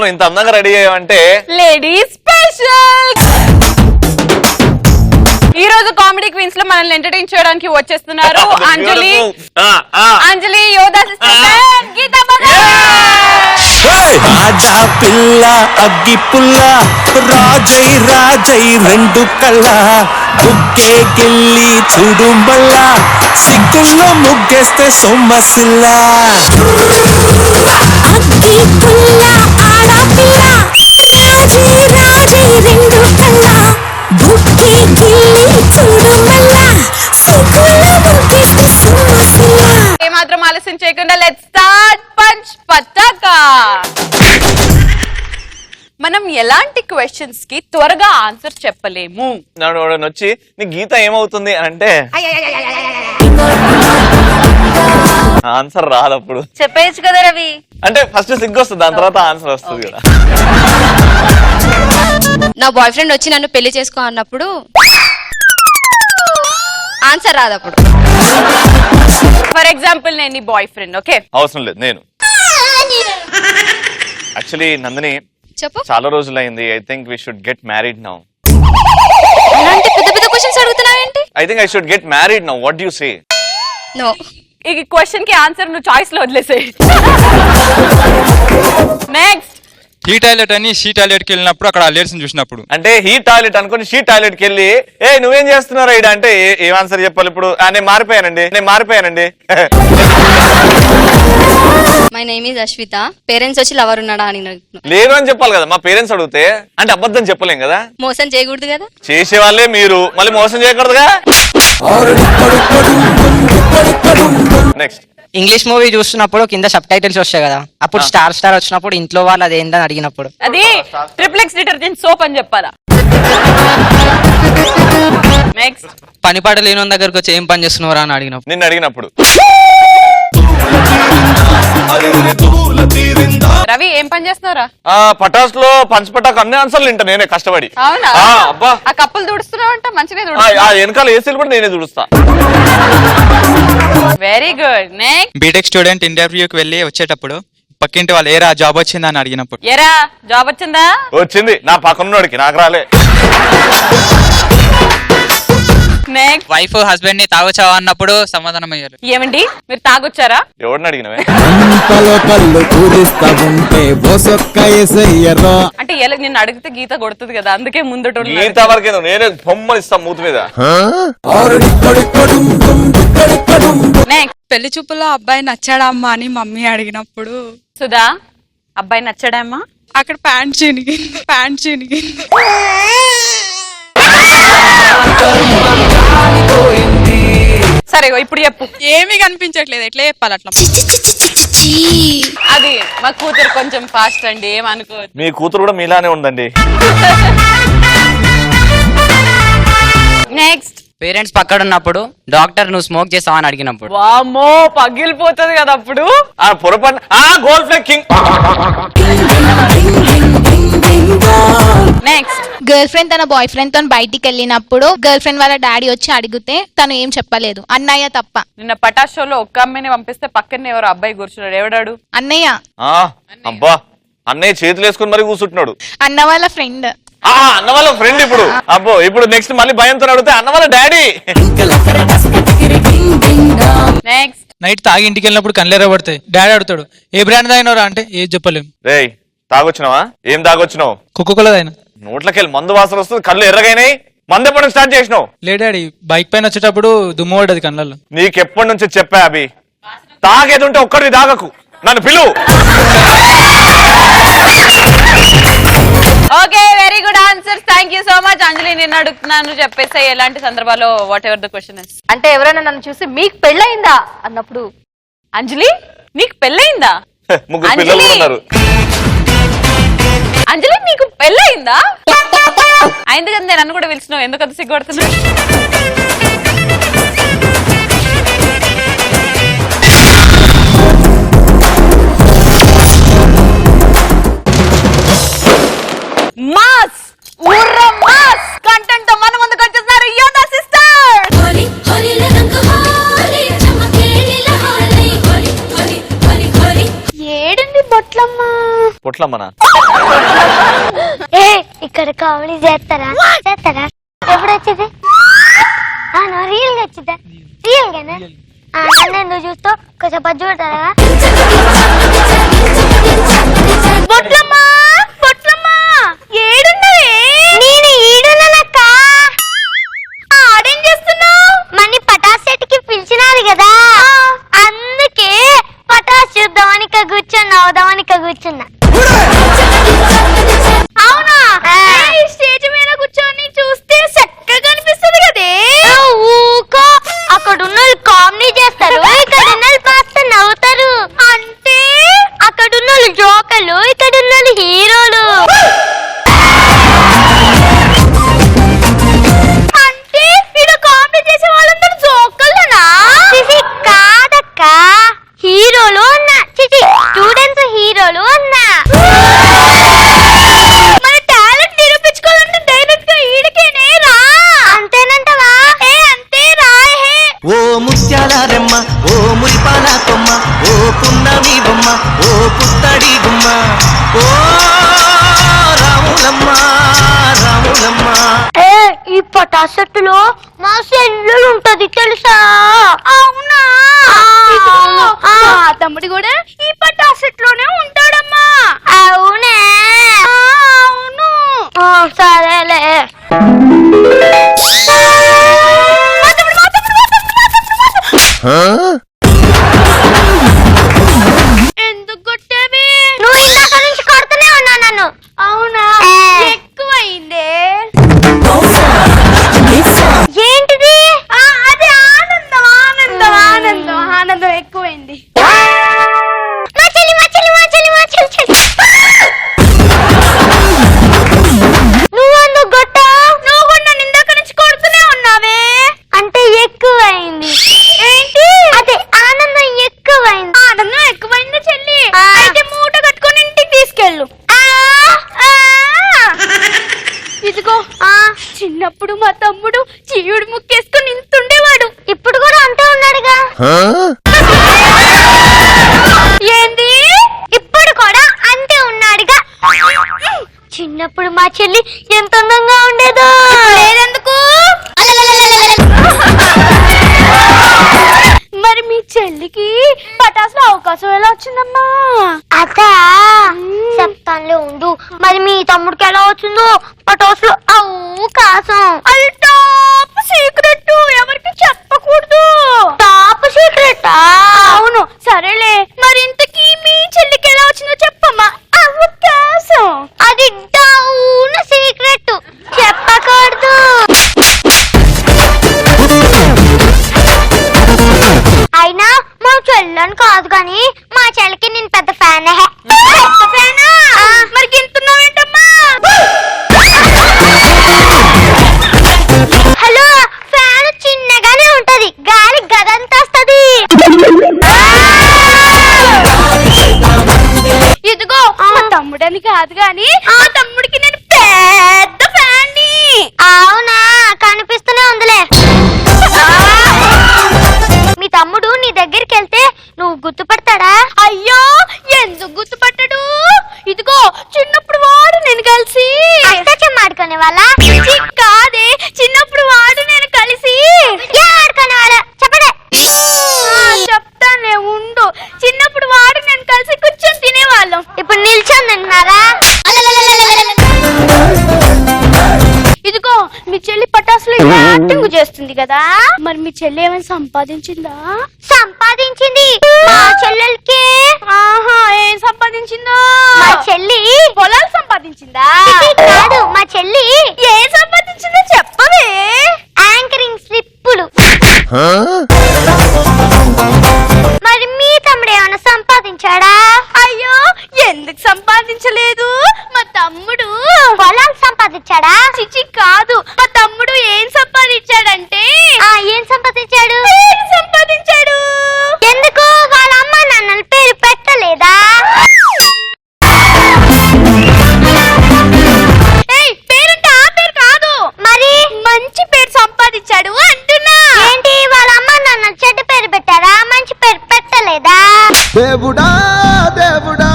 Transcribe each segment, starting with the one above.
నువ్వు ఇంత అందంగా రెడీ అయ్యావంటే లేడీస్ స్పెషల్. ఈ రోజు కామెడీ క్వీన్స్ లో మనల్ని ఎంటర్టైన్ చేయడానికి వచ్చేస్తున్నారు అంజలి, అంజలి యోధా సిస్టర్, గీతా రాజా పిల్ల అగ్గి పుల్ల రాజై రాజై రెండు కళ్ళ బుగ్గే గిల్లి చూడు మళ్ళా సిగ్గుల్లో ముగ్గేస్తే సొమ్మసిల్లా అగ్గి పుల్ల ఆడపిల్ల రాజై రాజై రెండు కళ్ళ బుగ్గే గిల్లి చూడు మళ్ళా సిగ్గుల్లో ముగ్గేస్తే సొమ్మసిల్లా. ఏమాత్రం ఆలస్యం చేయకుండా లెట్స్ స్టార్ట్ పంచ్ పటాకా. మనం ఎలాంటి క్వశ్చన్స్ కి త్వరగా ఆన్సర్ చెప్పలేము. వచ్చి నీ గీత ఏమవుతుంది అంటే ఆన్సర్ రాదప్పుడు చెప్పేయచ్చు కదా రవి. అంటే ఫస్ట్ సిగ్గు వస్తుంది, దాని తర్వాత ఆన్సర్ వస్తుంది కదా. నా బాయ్ ఫ్రెండ్ వచ్చి నన్ను పెళ్లి చేసుకో అన్నప్పుడు ఆన్సర్ రాదప్పుడు. ఫర్ ఎగ్జాంపుల్ నేను నీ బాయ్ ఫ్రెండ్. ఓకే, అవసరం లేదు. నేను యాక్చువల్లీ నందిని చెప్పు. చాలా రోజులైంది. I think we should get married now. అలాంటి పెద్ద పెద్ద క్వశ్చన్స్ అడుగుతున్నావేంటి? I think I should get married now. What do you say? No. ఈ క్వశ్చన్ కి ఆన్సర్ నువ్వు చాయిస్ లో వదిలేసేయ్. నెక్స్ట్. హీ టాయిలెట్ అని షీ టాయిలెట్ కి వెళ్ళినప్పుడు అక్కడ లేడీస్ చూసినప్పుడు అంటే హీ టాయిలెట్ అనుకుని షీ టాయిలెట్ కి వెళ్ళి ఏ నువ్వేం చేస్తున్నారా ఇడ అంటే ఏం ఆన్సర్ చెప్పాలి ఇప్పుడు? నేను మారిపోయానండి. My name is Ashwitha. Parents వచ్చి లవర్ ఉన్నాడా అని లేదు అని చెప్పాలి కదా. మా పేరెంట్స్ అడిగితే అంటే అబద్ధం చెప్పలేం కదా. మోసం చేయకూడదు కదా. చేసే వాళ్ళే మీరు, మళ్ళీ మోసం చేయకూడదుగా. నెక్స్ట్. ఇంగ్లీష్ మూవీ చూస్తున్నప్పుడు కింద సబ్ టైటిల్స్ వస్తాయి కదా, అప్పుడు స్టార్ వచ్చినప్పుడు ఇంట్లో వాళ్ళు అదేందని అడిగినప్పుడు అది ట్రిప్లెక్స్ డిటర్జెంట్ సోప్ అని చెప్పాలా. నెక్స్ట్. పని పాట లేని దగ్గరకు వచ్చి ఏం పని చేస్తున్నారా అని అడిగినప్పుడు. నిన్ను అడిగినప్పుడు. రవి ఏం పని చేస్తున్నారా? పటాస్ లో పంచపటాకు అన్ని ఆన్సర్లు వింటా నేనే కష్టపడి. అవునా? అబ్బా, ఆ కప్పులు తుడుస్తున్నావంట, మంచిగా వెనకాల ఏసీలు కూడా నేనే తుడుస్తా. Very good. Next. B Tech student ఇంటర్వ్యూకి వెళ్ళి వచ్చేటప్పుడు పక్కింటి వాళ్ళు ఏరా జాబ్ వచ్చిందా అని అడిగినప్పుడు. ఎరా జాబ్ వచ్చిందా? వచ్చింది నా పక్కనోడికి, నాకు రాలే. నెక్స్ట్. వైఫ్ హస్బెండ్ ని తాగొచ్చావా అన్నప్పుడు సమాధానం అయ్యారు. ఏమండి మీరు తాగొచ్చారా? ఎవరిని అడిగినవే? అంటే ఎలా నిన్ను అడిగితే గీత కొడుతుంది కదా, అందుకే ముందట గీత వరకే నేనే బొమ్మలు ఇస్తా మూతి మీద. నెక్స్ట్. పెళ్లి చూపులో అబ్బాయి నచ్చాడా అమ్మా అని మమ్మీ అడిగినప్పుడు. సుధా అబ్బాయి నచ్చాడమ్మా? అక్కడ ప్యాంట్ చినిగి సరే ఇప్పుడు చెప్పు. ఏమీ కనిపించట్లేదు, ఎట్లా చెప్పాలి అట్లా. అది మా కూతురు కొంచెం ఫాస్ట్ అండి, ఏమనుకో. మీ కూతురు కూడా మీలానే ఉందండి. నెక్స్ట్. పేరెంట్స్ పక్కన ఉన్నప్పుడు డాక్టర్ నువ్వు స్మోక్ చేస్తావా అని అడిగినప్పుడు. వామ్మో పగిలిపోతుంది కదా అప్పుడు. పొరపాటు gold flag king. Next. Girl friend తన బాయ్ ఫ్రెండ్ తో బయటికి వెళ్ళినప్పుడు గర్ల్ ఫ్రెండ్ వాళ్ళ డాడీ వచ్చి అడిగితే తను ఏం చెప్పలేదు, అన్నయ్య తప్ప. నిన్న పటాస్ షోలో ఒక్క అమ్మాయిని పంపిస్తే పక్కనే ఎవరు అబ్బాయి కూర్చున్నాడు, ఎవడాడు? అన్నయ్య. అబ్బా, అన్నయ్య చేతులు వేసుకుని మరి కూర్చుంటున్నాడు. అన్న వాళ్ళ ఫ్రెండ్. అన్న వాళ్ళ ఫ్రెండ్. ఇప్పుడు అబ్బో, ఇప్పుడు నెక్స్ట్ మళ్ళీ భయంతో అడిగితే అన్న వాళ్ళ డాడీ. నెక్స్ట్. నైట్ తాగి ఇంటికి వెళ్ళినప్పుడు కళ్ళెర పడతాయి, డాడీ అడుగుతాడు ఏ బ్రాండ్ తాగినవరా అంటే ఏది చెప్పలేము. రేయ్ తాగొచ్చినావా? ఏం తాగొచ్చినావు? కోకోకోలా. నోట్లకెళ్ళి మందు వాసన వస్తుంది, కళ్ళు ఎర్రగైనాయి. మందు ఎప్పటి నుంచి స్టార్ట్ చేసినావు? లే డాడీ, బైక్ పైన వచ్చేటప్పుడు దుమ్ము పడ్డది కళ్ళల్లో. నీకెప్పటి నుంచి చెప్పా అభి, తాగేది ఉంటే ఒక్కడిది తాగకు, నన్ను పిలువు. Okay, very good answers. Thank you so much. Anjali నిన్ను అడుగుతున్నాను, చెప్పేసి ఎలాంటి సందర్భాల్లో whatever the question is. అంటే ఎవరైనా నన్ను చూసి మీకు పెళ్ళయిందా అన్నప్పుడు. అంజలి నీకు పెళ్ళయిందా? ముగ్గురు పిల్లలు ఉన్నారు. అంజలి నీకు పెళ్ళయిందా? అయింది కదా, నేను నన్ను కూడా పిలిచినావు, ఎందుకంత సిగ్గుపడుతున్నా? మాస్ మాస్ కంటెంట్ తో మన ముందుకు వచ్చేస్తున్నారు యోధా సిస్టర్. ఏడండి బొట్లమ్మ? పొట్లమ్మనా? ఏ ఇక్కడ కామెడీ చేస్తారా ఎప్పుడు వచ్చింది రియల్ గా వచ్చిందా రియల్ గానే నువ్వు చూస్తూ కొంచెం పచ్చి పెడతారా పొట్లమ్మా పొట్లమ్మా ఏడున్నవే? నేను ఈడున్నానక్క. ఆడేం చేస్తున్నావు? మన్ని పటాస్ సెట్కి పిలిచినారు కదా అందుకే పటాస్ చూద్దామని కూర్చున్నా అవుదామని కూర్చున్నా. అవునా? స్టేజ్ మీద కూర్చొని చూస్తే చక్కగా అనిపిస్తుంది కదే. ఊకో అక్కడ ఉన్న కామెడీ చేస్తారు ఇక్కడ ఉన్న పాస్త నవ్వుతారు. అంటే అక్కడ ఉన్న జోకర్లు ఇక్కడ ఉన్న హీరోలు. అంటే ఇక్కడ కామెడీ చేసే వాళ్ళందరూ జోకర్లనా? కాదక్క హీరోలు అన్నా స్టూడెంట్స్ హీరోలు అన్నా. మన టాలెంట్ నిరూపించుకోవాలంటే డైరెక్ట్ గా ఈడికేనే రా. అంతేనంటవా? అంతే రా. ఓ ముత్యాల రెమ్మ ఓ మురిపాల కొమ్మ ఓ పున్నమి బొమ్మ ఓ పుత్తడి గుమ్మ ఓ రాములమ్మ రాములమ్మ. ఈ పటాస్ సెట్టులో మా సెల్లు ఉంటది తెలుసా? అవునా? మా తమ్ముడు కూడా ఈ పటాస్ సెట్ లోనే ఉంటాడమ్మా. అవునే అవును. సరేలే. ఎందుకు కొట్టావి? నువ్వు ఇందాక నుంచి కొడుతూనే ఉన్నా నన్ను. అవునా? ఎక్కువైందే. ఏంటిది? అదే ఆనందం ఆనందం ఆనందం ఆనందం ఎక్కువైంది. మా చెల్లి మా చెల్లి మా చెల్లి మా చెల్లి చెల్లి. నువ్వు అందుకు కొట్టావు? నువ్వు కూడా నన్ను ఇందాక నుంచి కొడుతూనే ఉన్నావే. అంటే ఎక్కువైంది. ఏంటి? అదే ఆనందం ఎక్కువైంది. ఆనందం ఎక్కువైందా చెల్లి? అయితే మూట కట్టుకొని ఇంటికి తీసుకెళ్ళు. ఇదిగో చిన్నప్పుడు మా తమ్ముడు చీయుడు ముక్కేసుకుని ఇంతుండేవాడు. ఇప్పుడు కూడా అంతే ఉన్నాడుగా. ఏంది? ఇప్పుడు కూడా అంతే ఉన్నాడుగా. చిన్నప్పుడు మా చెల్లి ఎంత అందంగా ఉండేదో. లేదెందుకు? మరి మీ చెల్లికి పటాసులో అవకాశం ఎలా వచ్చిందమ్మా? అదా చెప్తానులే ఉండు. మరి మీ తమ్ముడికి ఎలా వచ్చిందో పటాసులో అవకాశం. అది టాప్ సీక్రెట్, ఎవరికి చెప్పకూడదు. Top secret? అవును. సరేలే, మరి ఇంతకీ మీ చెల్లికి ఎలా వచ్చిందో చెప్పమ్మా. అవకాశం అది డౌన్ సీక్రెట్, చెప్పకూడదు. అయినా మా చెల్లని కాదు కానీ మా చెల్లికి నేను పెద్ద ఫ్యాన్. మరి గింతున్నావేంటమ్మా? హలో, ఫ్యాన్ చిన్నగానే ఉంటది, గాలి గదంతా వస్తది. ఇదిగో మా తమ్ముడని కాదు గాని మా తమ్ముడికి నేను పెద్ద ఫ్యాన్ని. అవునా? కనిపిస్తూనే ఉందిలే. మీ తమ్ముడు నీ దగ్గరికి వెళ్తే నువ్వు గుర్తుపడతాడా? అయ్యో, ఎందుకు గుర్తుపట్టడు? ఇదిగో చిన్నప్పుడు వాడు నేను కలిసి ఆడుకునే వాళ్ళ కాదే, చిన్నప్పుడు వాడు నేను కలిసి ఆడుకునే వాళ్ళ చెప్పడే. చెప్తానే ఉండు. చిన్నప్పుడు వాడు నేను కలిసి కూర్చొని తినేవాళ్ళం. ఇప్పుడు నిల్చొని తింటున్నారా? ఇదిగో మీ చెల్లి పటాసులు యాక్టింగ్ చేస్తుంది కదా, మరి మీ చెల్లి ఏమైనా సంపాదించిందా? సంపాదించింది. మా చెల్లెలకి ఏం సంపాదించిందో? మా చెల్లి పొలాలు సంపాదించిందా? కాదు, మా చెల్లి ఏం సంపాదించిందో చెప్పవే. యాంకరింగ్ స్లిప్పులు. మరి మీ తమ్ముడు ఏమైనా సంపాదించాడా? అయ్యో, ఎందుకు సంపాదించలేదు? మా తమ్ముడు పొలాలు సంపాదించాడా? చిచి కాదు, మా తమ్ముడు ఏం సంపాదించాడంటే ఏం సంపాదించాడు? సంపాదించాడు. ఎందుకు? వాళ్ళ అమ్మ నాన్నల పేరు పెట్టలేదా? పేరంటే ఆ పేరు కాదు, మరి మంచి పేరు సంపాదించాడు అంటున్నా. ఏంటి, వాళ్ళ అమ్మ నాన్న చెడ్డ పేరు పెట్టారా, మంచి పేరు పెట్టలేదా? దేవుడా దేవుడా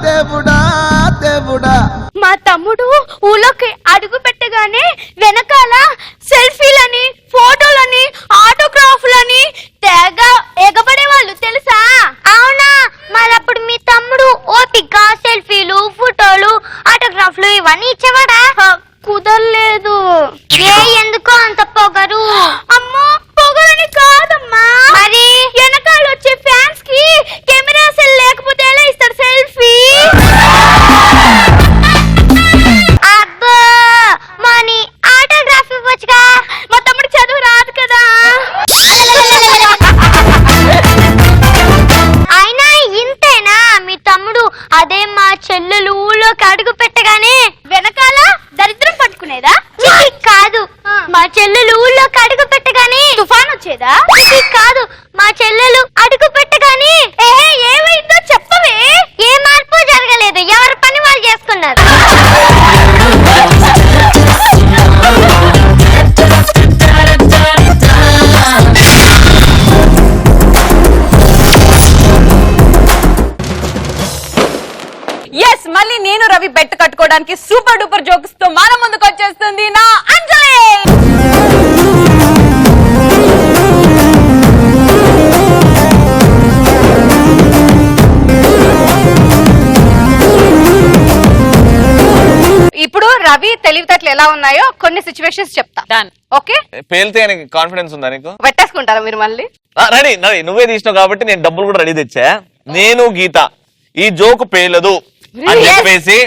దేవుడా చెల్లెలు ఊళ్ళోకి అడుగు పెట్టగానే తుఫాన్ వచ్చేదా? కాదు, మా చెల్లెలు అడుగు పెట్టగానే ఏమైందో చెప్పవే. ఏ మార్పు జరగలేదు, ఎవరి పని వాళ్ళు చేసుకున్నారు. ఎస్, మళ్ళీ నేను రవి బెట్ కట్టుకోవడానికి సూపర్ డూపర్ జోక్స్ తో మన ముందుకు వచ్చేస్తుంది నా అంజలి. ఇప్పుడు రవి తెలివితేటలు ఎలా ఉన్నాయో కొన్ని సిచ్యువేషన్స్ చెప్తా. డన్. ఓకే, పేలితే కాన్ఫిడెన్స్ ఉందా నీకు? పెట్టేసుకుంటారా మీరు మళ్ళీ? రెడీ నువ్వే తీసినావు కాబట్టి నేను డబ్బులు కూడా రెడీ తెచ్చా. నేను గీత ఈ జోకు పేలదు అని చెప్పేసి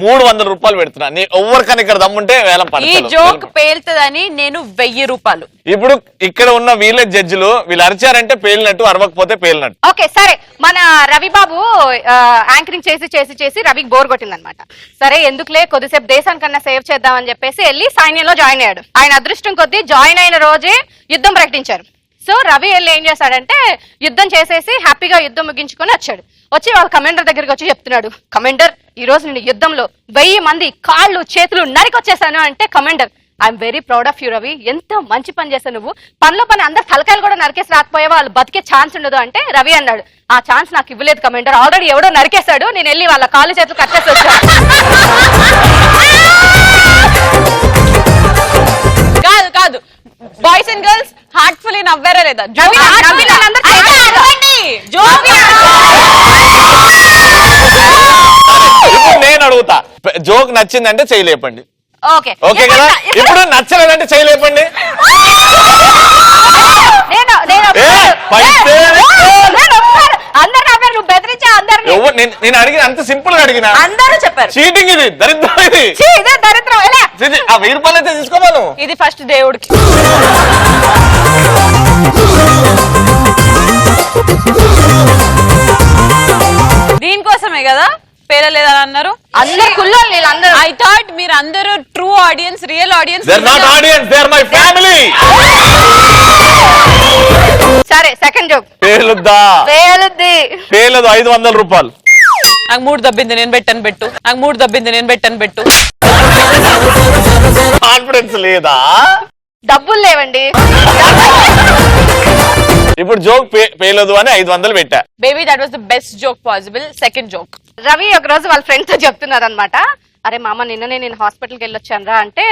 300 రూపాయలు పెడుతున్నా. నీ ఎవరికైనా ఇక్కడ దమ్ముంటే వేలం ఈ జోక్ పేలుతుందని నేను 1000 రూపాయలు. ఇప్పుడు ఇక్కడ ఉన్న వీళ్ళ జడ్జిలు వీళ్ళు అరిచారంటే పేలినట్టు, అరవకపోతే పేలినట్టు. ఓకే సరే, మన రవి బాబు యాంకరింగ్ చేసి చేసి చేసి రవికి బోర్ కొట్టింది అనమాట. సరే ఎందుకులే కొద్దిసేపు దేశానికన్నా సేవ్ చేద్దామని చెప్పేసి వెళ్ళి సైన్యంలో జాయిన్ అయ్యాడు. ఆయన అదృష్టం కొద్దీ జాయిన్ అయిన రోజే యుద్ధం ప్రకటించారు. సో రవి వెళ్ళి ఏం చేశాడంటే యుద్ధం చేసేసి హ్యాపీగా యుద్ధం ముగించుకొని వచ్చాడు. వచ్చి వాళ్ళ కమాండర్ దగ్గరికి వచ్చి చెప్తున్నాడు, కమాండర్ ఈ రోజు నేను యుద్ధంలో 1000 మంది కాళ్ళు చేతులు నరికొచ్చేసాను అంటే, commander I'm very proud of you Ravi, ఎంత మంచి పని చేశావు నువ్వు, పనిలో పని అందరు తలకాయలు కూడా నరికేసి రాకపోయావా, వాళ్ళు బతికే ఛాన్స్ ఉండదు అంటే రవి అన్నాడు, ఆ ఛాన్స్ నాకు ఇవ్వలేదు కమాండర్, ఆల్రెడీ ఎవడో నరికేశాడు, నేను వెళ్ళి వాళ్ళ కాళ్ళు చేతులు కట్టేసి వచ్చాను. కాదు కాదు, బాయ్స్ అండ్ గర్ల్స్ హార్ట్ఫుల్లీ నవ్వారా లేదా? నేను అడుగుతా, జోక్ నచ్చిందంటే చేయలేపండి. ఓకే ఓకే కదా? ఇప్పుడు నచ్చలేదంటే చేయలేపండి. నేను అడిగిన అంత సింపుల్ గా అడిగిన, అందరూ చెప్పారు చీటింగ్ ఇది, దరిద్రం ఇది. దరిద్రం. 1000 రూపాయలు అయితే తీసుకోవాను. ఇది ఫస్ట్ దేవుడికి. దీనికోసమే కదా పేరలేదని అన్నారు అందరు కుల్లోళ్ళు వీళ్ళందరూ. ఐ థాట్ మీరు అందరూ true audience, real audience. They are not audience, they are my family. సరే సెకండ్ జోక్. పేలుద్దా? పేలుద్ది. పేలదు. 500 రూపాయలు. నాకు 3 దబ్బింది నేను పెట్టను పెట్టు. నాకు 3 దబ్బింది నేను పెట్టను పెట్టు. కాన్ఫిడెన్స్ లేదా? డబ్బులు లేవండి. ఇప్పుడు జోక్ పేలదు అని 500 పెట్టా. Baby that was the best joke possible. Second joke. Ravi ఒక రోజు వాళ్ళ ఫ్రెండ్ తో చెప్తున్నారు అనమాట, అరే మామ నిన్ననే నేను హాస్పిటల్కి వెళ్ళొచ్చాను రా అంటే,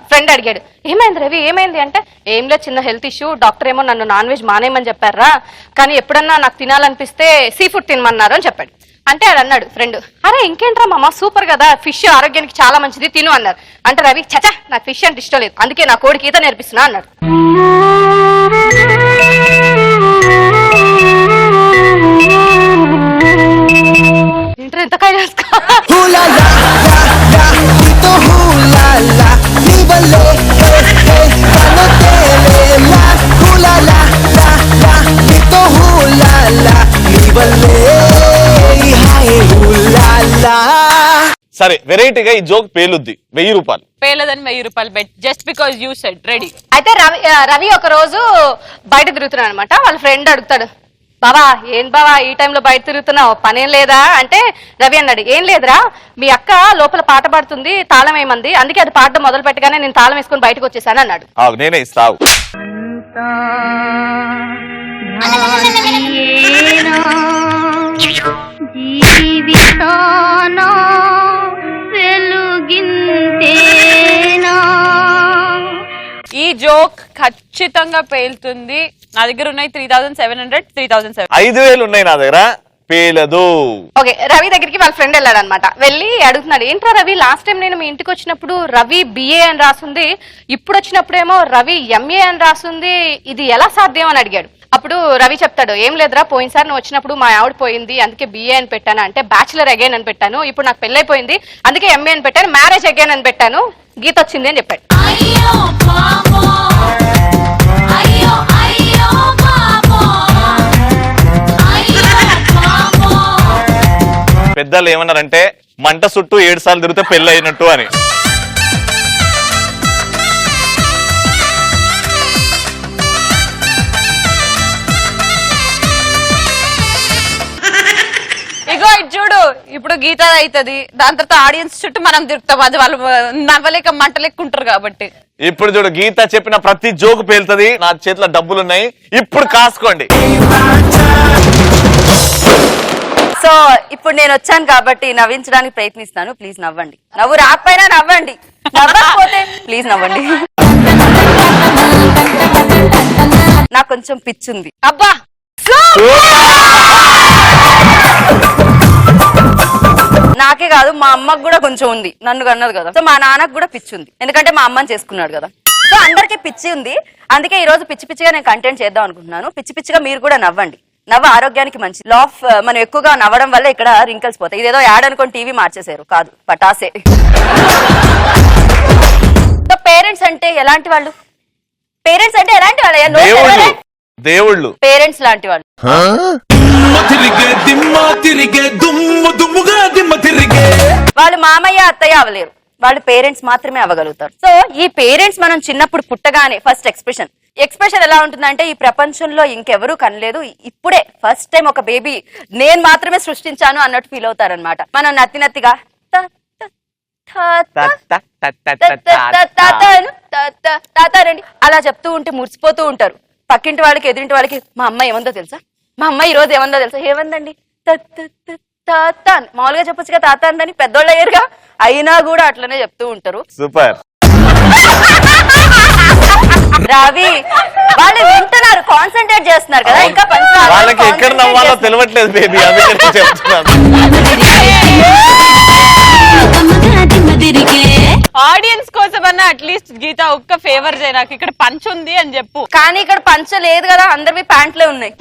ఫ్రెండ్ అడిగాడు ఏమైంది రవి ఏమైంది అంటే, ఏం లేదు చిన్న హెల్త్ ఇష్యూ, డాక్టర్ ఏమో నన్ను నాన్ వెజ్ మానేయమని చెప్పారా, కానీ ఎప్పుడన్నా నాకు తినాలనిపిస్తే సీ ఫుడ్ తినమన్నారు అని చెప్పాడు. అంటే అది అన్నాడు ఫ్రెండ్, అరే ఇంకేంట్రా మామ సూపర్ కదా, ఫిష్ ఆరోగ్యానికి చాలా మంచిది తిను అన్నారు. అంటే రవి చచా నాకు ఫిష్ అంటే ఇష్టం లేదు, అందుకే నా కోడికి ఈత నేర్పిస్తున్నా అన్నాడు. సరే వెరైటీగా ఈ జోక్ పేలుద్ది. 1000 రూపాయలు. పేలదని 1000 రూపాయలు bet, just because you said ready. అయితే రవి ఒక రోజు బయట తిరుగుతున్నాడు అనమాట. వాళ్ళ ఫ్రెండ్ అడుగుతాడు, బావా ఏం బావా ఈ టైంలో బయట తిరుగుతున్నావు, పనేం లేదా అంటే, రవి అన్నాడు ఏం లేదురా, మీ అక్క లోపల పాట పాడుతుంది, తాళం ఏమంది, అందుకే అది పాడడం మొదలు పెట్టగానే నేను తాళం వేసుకుని బయటకు వచ్చేసాను అన్నాడు. నేనే ఇస్తావు. ఈ జోక్ ఖచ్చితంగా పేలుతుంది. నా దగ్గర ఉన్నాయి 3700, 3700. 5000 ఉన్నాయి నా దగ్గర. పేలదు. ఓకే, రవి దగ్గరికి వాళ్ళ ఫ్రెండ్ వెళ్ళాడు అనమాట. వెళ్ళి అడుగుతున్నాడు, ఏంట్రా రవి లాస్ట్ టైం నేను మీ ఇంటికి వచ్చినప్పుడు రవి BA అని రాసుంది, ఇప్పుడు వచ్చినప్పుడేమో రవి MA అని రాసుంది, ఇది ఎలా సాధ్యం అని అడిగాడు. అప్పుడు రవి చెప్తాడు, ఏం లేదురా పోయినసారి నువ్వు వచ్చినప్పుడు మా ఆవిడ పోయింది అందుకే BA అని పెట్టాను అంటే, బ్యాచులర్ అగైన్ అని పెట్టాను, ఇప్పుడు నాకు పెళ్ళైపోయింది అందుకే MA అని పెట్టాను, మ్యారేజ్ అగైన్ అని పెట్టాను, గీత వచ్చింది అని చెప్పాడు. పెద్దలు ఏమన్నారంటే, మంట చుట్టూ 7 సార్లు తిరిగితే పెళ్ళి అయినట్టు అని. గీత అవుతుంది, దాని తర్వాత ఆడియన్స్ చుట్టూ మనం తిరుగుతాం. అది వాళ్ళు నవ్వలేక మంటలేక్కుంటారు కాబట్టి. ఇప్పుడు చూడు, గీత చెప్పిన ప్రతి జోకు పేలుతుంది. నా చేతిలో డబ్బులు ఉన్నాయి, ఇప్పుడు కాసుకోండి. సో ఇప్పుడు నేను వచ్చాను కాబట్టి నవ్వించడానికి ప్రయత్నిస్తాను. ప్లీజ్ నవ్వండి. నవ్వు రాకపోయినా నవ్వండి, నవ్వకపోతే ప్లీజ్ నవ్వండి. నాకు కొంచెం పిచ్చుంది. అబ్బా నాకే కాదు, మా అమ్మకు కూడా కొంచెం ఉంది. నన్ను కన్నది కదా, సో మా నాన్నకు కూడా పిచ్చి ఉంది, ఎందుకంటే మా అమ్మని చేసుకున్నాడు కదా. సో అందరికీ పిచ్చి ఉంది, అందుకే ఈ రోజు పిచ్చి పిచ్చిగా నేను కంటెంట్ చేద్దాం అనుకుంటున్నాను. పిచ్చి పిచ్చిగా మీరు కూడా నవ్వండి. నవ్వు ఆరోగ్యానికి మంచి. లాఫ్ మనం ఎక్కువగా నవ్వడం వల్ల ఇక్కడ రింకల్స్ పోతాయి. ఇదేదో యాడ్ అనుకొని టీవీ మార్చేశారు, కాదు పటాసే. సో పేరెంట్స్ అంటే ఎలాంటి వాళ్ళు? పేరెంట్స్ అంటే ఎలాంటి వాళ్ళు? దేవుళ్ళు. పేరెంట్స్ లాంటి వాళ్ళు. వాళ్ళు మామయ్య అత్తయ్య అవ్వలేరు, వాళ్ళు పేరెంట్స్ మాత్రమే అవ్వగలుగుతారు. సో ఈ పేరెంట్స్ మనం చిన్నప్పుడు పుట్టగానే ఫస్ట్ ఎక్స్ప్రెషన్ ఎలా ఉంటుందంటే, ఈ ప్రపంచంలో ఇంకెవరూ కనలేదు, ఇప్పుడే ఫస్ట్ టైం ఒక బేబీ నేను మాత్రమే సృష్టించాను అన్నట్టు ఫీల్ అవుతారనమాట. మనం నత్తిగా తాతారండి అలా చెప్తూ ఉంటే మురిసిపోతూ ఉంటారు. పక్కింటి వాళ్ళకి ఎదురింటి వాళ్ళకి మా అమ్మ ఏమందో తెలుసా, మా అమ్మ ఈ రోజు ఏమందో తెలుసా, ఏమందండి తాత మామూలుగా చెప్పొచ్చుగా తాత అందని, పెద్దోళ్ళు అయ్యారుగా, అయినా కూడా అట్లనే చెప్తూ ఉంటారు. సూపర్. రవి వాళ్ళు వింటున్నారు, కాన్సన్ట్రేట్ చేస్తున్నారు కదా, ఇంకా వాళ్ళకి ఎక్కడ నవ్వాలో తెలియట్లేదు బేబీ, అందుకే చెప్తున్నాను. ఆడియన్స్ కోసమన్నా అట్లీస్ట్ గీత ఒక్క ఫేవర్ చేయ, నాకు ఇక్కడ పంచ్ ఉంది అని చెప్పు. కానీ ఇక్కడ పంచ లేదు కదా, అందరివి ప్యాంట్లే ఉన్నాయి.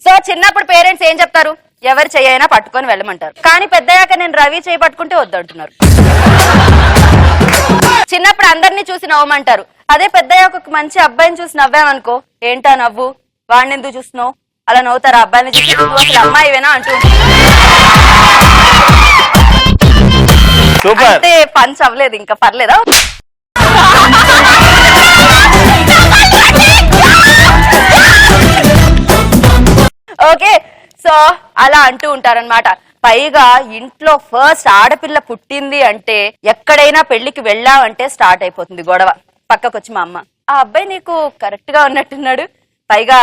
సో చిన్నప్పుడు పేరెంట్స్ ఏం చెప్తారు, ఎవరు చేయైనా పట్టుకొని వెళ్ళమంటారు. కానీ పెద్దయ్యాక నేను రవి చేయి పట్టుకుంటే వద్దంటున్నారు. చిన్నప్పుడు అందరినీ చూసి నవ్వమంటారు, అదే పెద్దయ్యాక ఒక మంచి అబ్బాయిని చూసి నవ్వామనుకో, ఏంటా నవ్వు, వాడిని ఎందుకు చూస్తున్నావు, అలా నవ్వుతారు. అబ్బాయిని చూసి అసలు అమ్మాయివేనా అంటూ అంటే పంచ్ అవ్వలేదు, ఇంకా పర్లేదా? ఓకే, సో అలా అంటూ ఉంటారనమాట. పైగా ఇంట్లో ఫస్ట్ ఆడపిల్ల పుట్టింది అంటే ఎక్కడైనా పెళ్లికి వెళ్ళావంటే స్టార్ట్ అయిపోతుంది గొడవ. పక్కకొచ్చి మా అమ్మ, ఆ అబ్బాయి నీకు కరెక్ట్ గా ఉన్నట్టున్నాడు, పైగా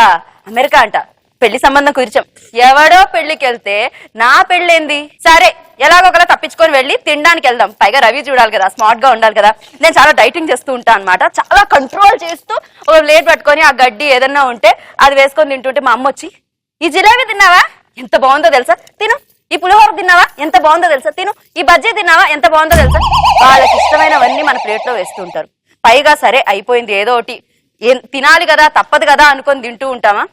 అమెరికా అంట, పెళ్లి సంబంధం కుదిర్చాం. ఎవడో పెళ్లికి వెళ్తే నా పెళ్ళేంది, సరే ఎలాగోకలా తప్పించుకొని వెళ్ళి తినడానికి వెళ్దాం. పైగా రవి చూడాలి కదా, స్మార్ట్ గా ఉండాలి కదా. నేను చాలా డైటింగ్ చేస్తూ ఉంటాను అనమాట, చాలా కంట్రోల్ చేస్తూ ఒక ప్లేట్ పట్టుకొని ఆ గడ్డి ఏదన్నా ఉంటే అది వేసుకొని తింటుంటే మా అమ్మ వచ్చి, ఈ జిలేబీ తిన్నావా ఎంత బాగుందో తెలుసా, తిను. ఈ పులిహోర తిన్నావా ఎంత బాగుందో తెలుసా, తిను. ఈ బజ్జీ తిన్నావా ఎంత బాగుందో తెలుసా. వాళ్ళకి ఇష్టమైనవన్నీ మన ప్లేట్ లో వేస్తూ ఉంటారు. పైగా సరే అయిపోయింది, ఏదో ఒకటి తినాలి కదా, తప్పదు కదా అనుకొని తింటూ ఉంటామా,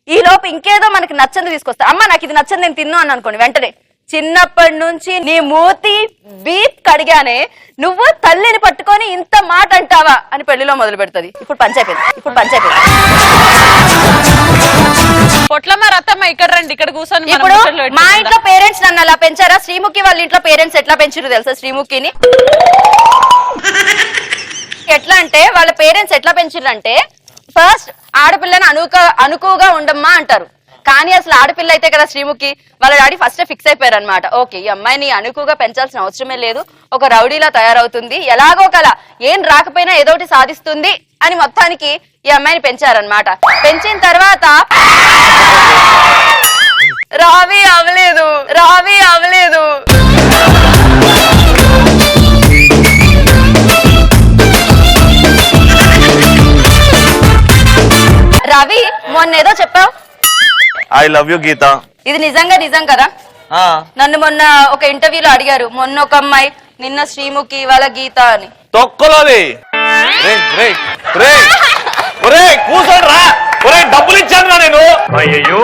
ఈ లోపు ఇంకేదో మనకి నచ్చంది తీసుకొస్తా. అమ్మ నాకు ఇది నచ్చంది, నేను తిన్ను అని అనుకోండి, వెంటనే చిన్నప్పటి నుంచి నీ మూతి బీప్ కడిగానే, నువ్వు తల్లిని పట్టుకొని ఇంత మాట అంటావా అని పెళ్లిలో మొదలు పెడుతుంది. ఇప్పుడు పంచాయతీ పొట్లమ్మ రత్తమ్మ ఇక్కడ రండి, ఇక్కడ కూర్చొని. ఇప్పుడు మా ఇంట్లో పేరెంట్స్ నన్ను అలా పెంచారా, శ్రీముఖి వాళ్ళ ఇంట్లో పేరెంట్స్ ఎట్లా పెంచారు తెలుసా? శ్రీముఖిని ఎట్లా అంటే, వాళ్ళ పేరెంట్స్ ఎట్లా పెంచారంటే, ఫస్ట్ ఆడపిల్లని అనుకువగా ఉండమ్మా అంటారు. కానీ అసలు ఆడపిల్ల అయితే కదా శ్రీముఖి, వాళ్ళ డాడీ ఫస్ట్ ఫిక్స్ అయిపోయారు అనమాట. ఓకే, ఈ అమ్మాయిని అనుకువగా పెంచాల్సిన అవసరమే లేదు, ఒక రౌడీలా తయారవుతుంది, ఎలాగో కలా ఏం రాకపోయినా ఏదో ఒకటి సాధిస్తుంది అని మొత్తానికి ఈ అమ్మాయిని పెంచారనమాట. పెంచిన తర్వాత రావి అవ్వలేదు. రవి మొన్న ఏదో చెప్పావు, ఐ లవ్ యూ గీత. ఇది నిజం కదా? నన్ను మొన్న ఒక ఇంటర్వ్యూలో అడిగారు, మొన్న ఒక అమ్మాయి నిన్న శ్రీముఖి వాళ్ళ గీత అని. తొక్కలోది కూర్చోండి రా, డబ్బులు ఇచ్చాను నేను. అయ్యో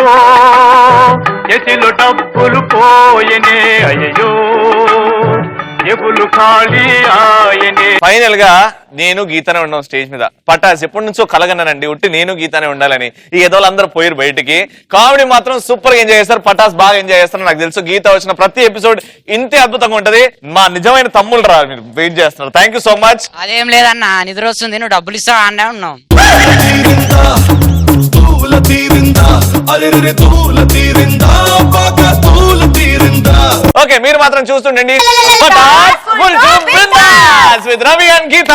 ఎతిలో డబ్బులు పోయనే, అయ్యో ఎబులు ఖాళీ ఆయనే. ఫైనల్ గా నేను గీతనే ఉన్నాం స్టేజ్ మీద. పటాస్ ఎప్పటి నుంచో కలగన్నానండి, ఉట్టి నేను గీతనే ఉండాలని. ఈ ఏదో అందరూ పోయారు బయటికి. కామెడీ మాత్రం సూపర్ గా ఎంజాయ్ చేస్తారు, పటాస్ బాగా ఎంజాయ్ చేస్తారు. నాకు తెలుసు గీత వచ్చిన ప్రతి ఎపిసోడ్ ఇంతే అద్భుతంగా ఉంటది. మా నిజమైన తమ్ముళ్ళు రా, మీరు వెయిట్ చేస్తున్నారు. Thank you so much. అదేం లేదన్నా, నిద్ర వస్తుంది, నువ్వు డబ్బులు ఇస్తావు అన్నా ఉన్నావు. తీరిందా అరే తూల తీరిందా బాగా తూల తీరిందా. ఓకే మీరు మాత్రం చూస్తుండండి Pataas full Bindaas with Ravi and Gita.